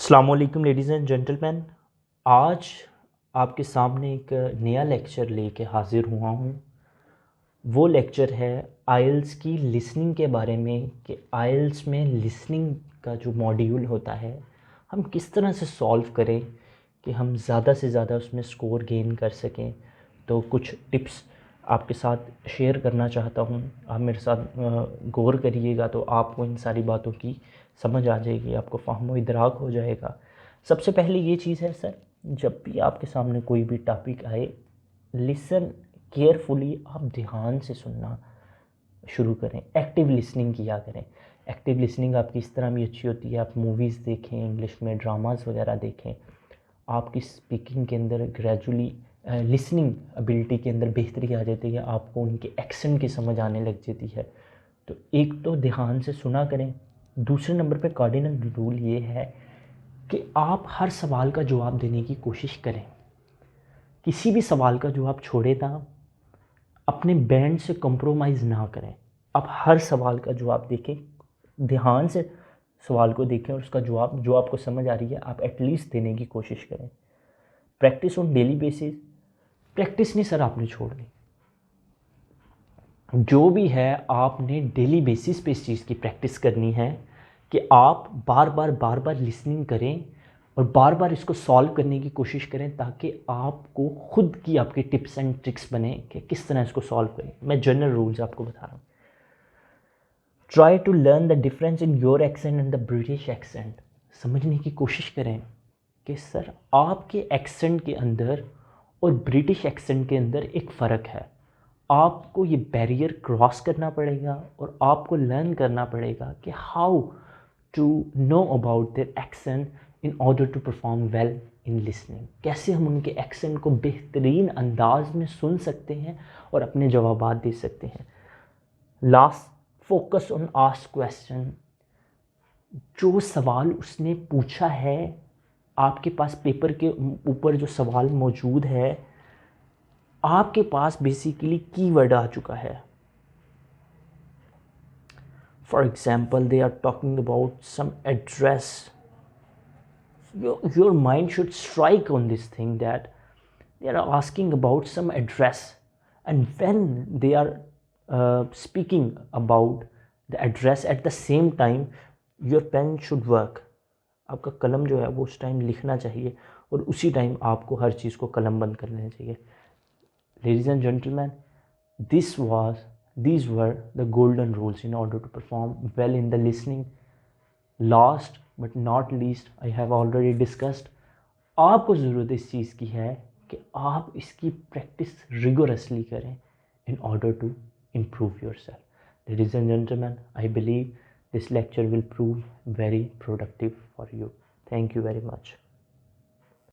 السلام علیکم ladies and gentleman. آج آپ کے سامنے ایک نیا لیکچر لے کے حاضر ہوا ہوں. وہ لیکچر ہے آئلس کی لسننگ کے بارے میں کہ آئلس میں لسننگ کا جو ماڈیول ہوتا ہے ہم کس طرح سے سولو کریں کہ ہم زیادہ سے زیادہ اس میں سکور گین کر سکیں. تو کچھ ٹپس آپ کے ساتھ شیئر کرنا چاہتا ہوں. آپ میرے ساتھ غور کریے گا تو آپ کو ان ساری باتوں کی سمجھ آ جائے گی, آپ کو فہم و ادراک ہو جائے گا. سب سے پہلے یہ چیز ہے سر, جب بھی آپ کے سامنے کوئی بھی ٹاپک آئے, لسن کیئرفلی, آپ دھیان سے سننا شروع کریں. ایکٹیو لسننگ کیا کریں. ایکٹیو لسننگ آپ کی اس طرح بھی اچھی ہوتی ہے, آپ موویز دیکھیں, انگلش میں ڈراماز وغیرہ دیکھیں, آپ کی اسپیکنگ کے اندر گریجولی لسننگ ابیلٹی کے اندر بہتری آ جاتی ہے, آپ کو ان کے ایکسنٹ کی سمجھ آنے لگ جاتی ہے. تو ایک تو دھیان سے سنا کریں. دوسرے نمبر پہ کارڈینل رول یہ ہے کہ آپ ہر سوال کا جواب دینے کی کوشش کریں. کسی بھی سوال کا جواب چھوڑے نہ, اپنے بینڈ سے کمپرومائز نہ کریں. آپ ہر سوال کا جواب دیکھیں, دھیان سے سوال کو دیکھیں اور اس کا جواب جو آپ کو سمجھ آ رہی ہے آپ ایٹ لیسٹ دینے کی کوشش کریں. Practice on daily basis. Practice نہیں سر آپ نے چھوڑنی, جو بھی ہے آپ نے ڈیلی بیسس پہ اس چیز کی پریکٹس کرنی ہے کہ آپ بار بار لسننگ کریں اور بار بار اس کو سالو کرنے کی کوشش کریں تاکہ آپ کو خود کی آپ کے ٹپس اینڈ ٹرکس بنے کہ کس طرح اس کو سالو کریں. میں جنرل رولز آپ کو بتا رہا ہوں. Try to learn the difference in your accent and the British accent. سمجھنے کی کوشش کریں کہ سر آپ کے ایکسینٹ کے اندر اور برٹش ایکسینٹ کے اندر ایک فرق ہے. آپ کو یہ بیریئر کراس کرنا پڑے گا اور آپ کو لرن کرنا پڑے گا کہ how to know about their accent in order to perform well in listening. کیسے ہم ان کے ایکسینٹ کو بہترین انداز میں سن سکتے ہیں اور اپنے جوابات دے سکتے ہیں. Last, focus on ask question. جو سوال اس نے پوچھا ہے, آپ کے پاس پیپر کے اوپر جو سوال موجود ہے, آپ کے پاس بیسیکلی کی ورڈ آ چکا ہے. For example they are talking about some address. Your mind should strike on this thing that they are asking about some address, and when they are speaking about the address at the same time your pen should work. آپ کا قلم جو ہے وہ اس time لکھنا چاہیے اور اسی ٹائم آپ کو ہر چیز کو قلم بند کر لینا چاہیے. Ladies and gentlemen, these were the golden rules in order to perform well in the listening. Last but not least, I have already discussed, آپ کو ضرورت اس چیز کی ہے کہ آپ اس کی پریکٹس ریگورسلی کریں in order to improve yourself. Ladies and gentlemen, I believe this lecture will prove very productive for you. Thank you very much.